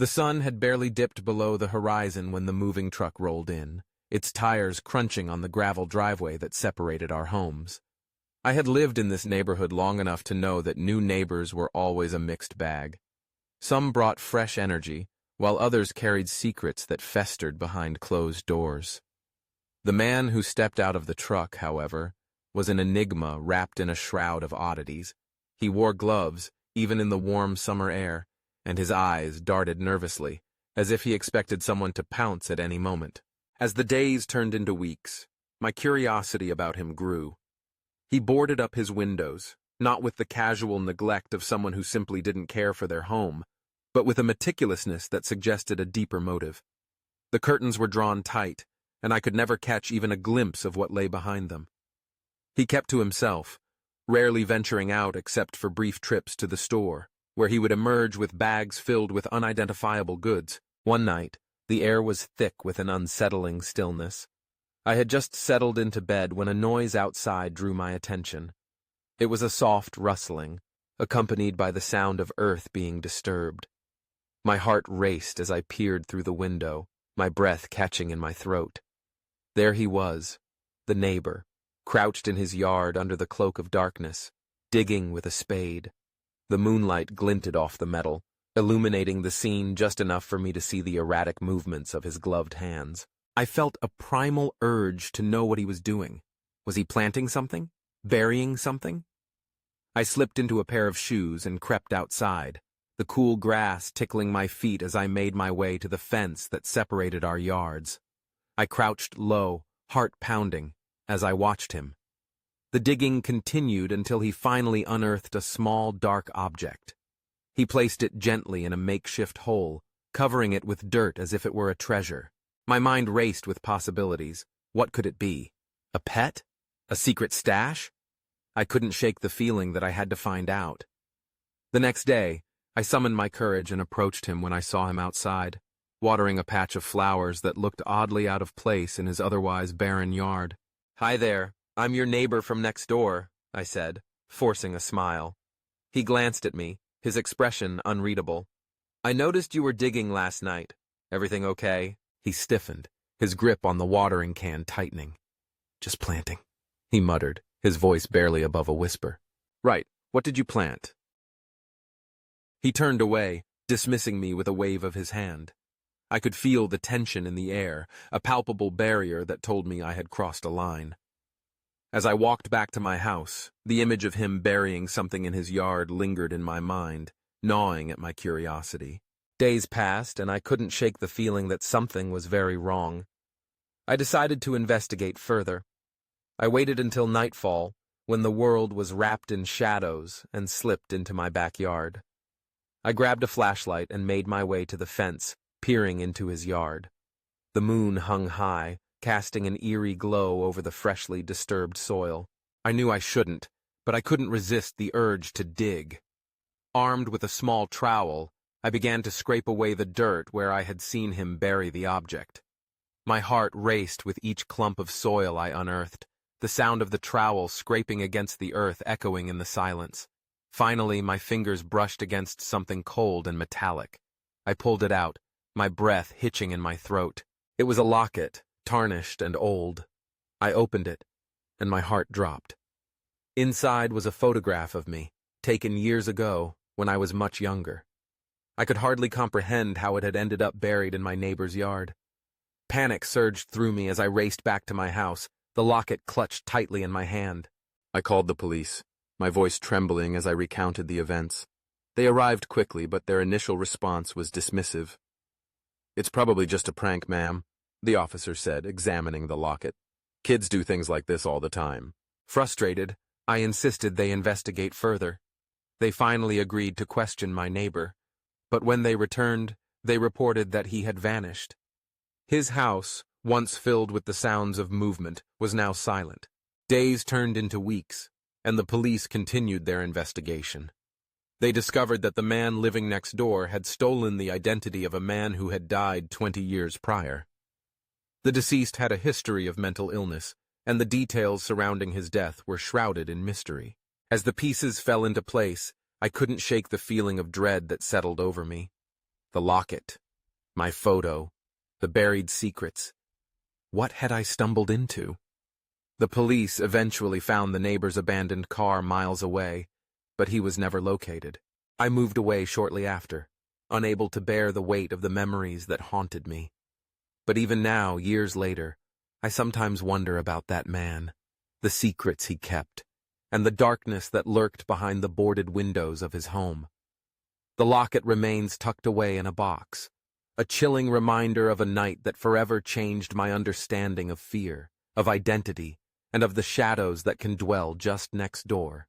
The sun had barely dipped below the horizon when the moving truck rolled in, its tires crunching on the gravel driveway that separated our homes. I had lived in this neighborhood long enough to know that new neighbors were always a mixed bag. Some brought fresh energy, while others carried secrets that festered behind closed doors. The man who stepped out of the truck, however, was an enigma wrapped in a shroud of oddities. He wore gloves, even in the warm summer air, and his eyes darted nervously, as if he expected someone to pounce at any moment. As the days turned into weeks, my curiosity about him grew. He boarded up his windows, not with the casual neglect of someone who simply didn't care for their home, but with a meticulousness that suggested a deeper motive. The curtains were drawn tight, and I could never catch even a glimpse of what lay behind them. He kept to himself, rarely venturing out except for brief trips to the store, where he would emerge with bags filled with unidentifiable goods. One night, the air was thick with an unsettling stillness. I had just settled into bed when a noise outside drew my attention. It was a soft rustling, accompanied by the sound of earth being disturbed. My heart raced as I peered through the window, my breath catching in my throat. There he was, the neighbor, crouched in his yard under the cloak of darkness, digging with a spade. The moonlight glinted off the metal, illuminating the scene just enough for me to see the erratic movements of his gloved hands. I felt a primal urge to know what he was doing. Was he planting something? Burying something? I slipped into a pair of shoes and crept outside, the cool grass tickling my feet as I made my way to the fence that separated our yards. I crouched low, heart pounding, as I watched him. The digging continued until he finally unearthed a small, dark object. He placed it gently in a makeshift hole, covering it with dirt as if it were a treasure. My mind raced with possibilities. What could it be? A pet? A secret stash? I couldn't shake the feeling that I had to find out. The next day, I summoned my courage and approached him when I saw him outside, watering a patch of flowers that looked oddly out of place in his otherwise barren yard. "Hi there. I'm your neighbor from next door," I said, forcing a smile. He glanced at me, his expression unreadable. "I noticed you were digging last night. Everything okay?" He stiffened, his grip on the watering can tightening. "Just planting," he muttered, his voice barely above a whisper. "Right, what did you plant?" He turned away, dismissing me with a wave of his hand. I could feel the tension in the air, a palpable barrier that told me I had crossed a line. As I walked back to my house, the image of him burying something in his yard lingered in my mind, gnawing at my curiosity. Days passed, and I couldn't shake the feeling that something was very wrong. I decided to investigate further. I waited until nightfall, when the world was wrapped in shadows, and slipped into my backyard. I grabbed a flashlight and made my way to the fence, peering into his yard. The moon hung high, casting an eerie glow over the freshly disturbed soil. I knew I shouldn't, but I couldn't resist the urge to dig. Armed with a small trowel, I began to scrape away the dirt where I had seen him bury the object. My heart raced with each clump of soil I unearthed, the sound of the trowel scraping against the earth echoing in the silence. Finally, my fingers brushed against something cold and metallic. I pulled it out, my breath hitching in my throat. It was a locket, tarnished and old. I opened it, and my heart dropped. Inside was a photograph of me, taken years ago, when I was much younger. I could hardly comprehend how it had ended up buried in my neighbor's yard. Panic surged through me as I raced back to my house, the locket clutched tightly in my hand. I called the police, my voice trembling as I recounted the events. They arrived quickly, but their initial response was dismissive. "It's probably just a prank, ma'am," the officer said, examining the locket. "Kids do things like this all the time." Frustrated, I insisted they investigate further. They finally agreed to question my neighbor, but when they returned, they reported that he had vanished. His house, once filled with the sounds of movement, was now silent. Days turned into weeks, and the police continued their investigation. They discovered that the man living next door had stolen the identity of a man who had died 20 years prior. The deceased had a history of mental illness, and the details surrounding his death were shrouded in mystery. As the pieces fell into place, I couldn't shake the feeling of dread that settled over me. The locket, my photo, the buried secrets. What had I stumbled into? The police eventually found the neighbor's abandoned car miles away, but he was never located. I moved away shortly after, unable to bear the weight of the memories that haunted me. But even now, years later, I sometimes wonder about that man, the secrets he kept, and the darkness that lurked behind the boarded windows of his home. The locket remains tucked away in a box, a chilling reminder of a night that forever changed my understanding of fear, of identity, and of the shadows that can dwell just next door.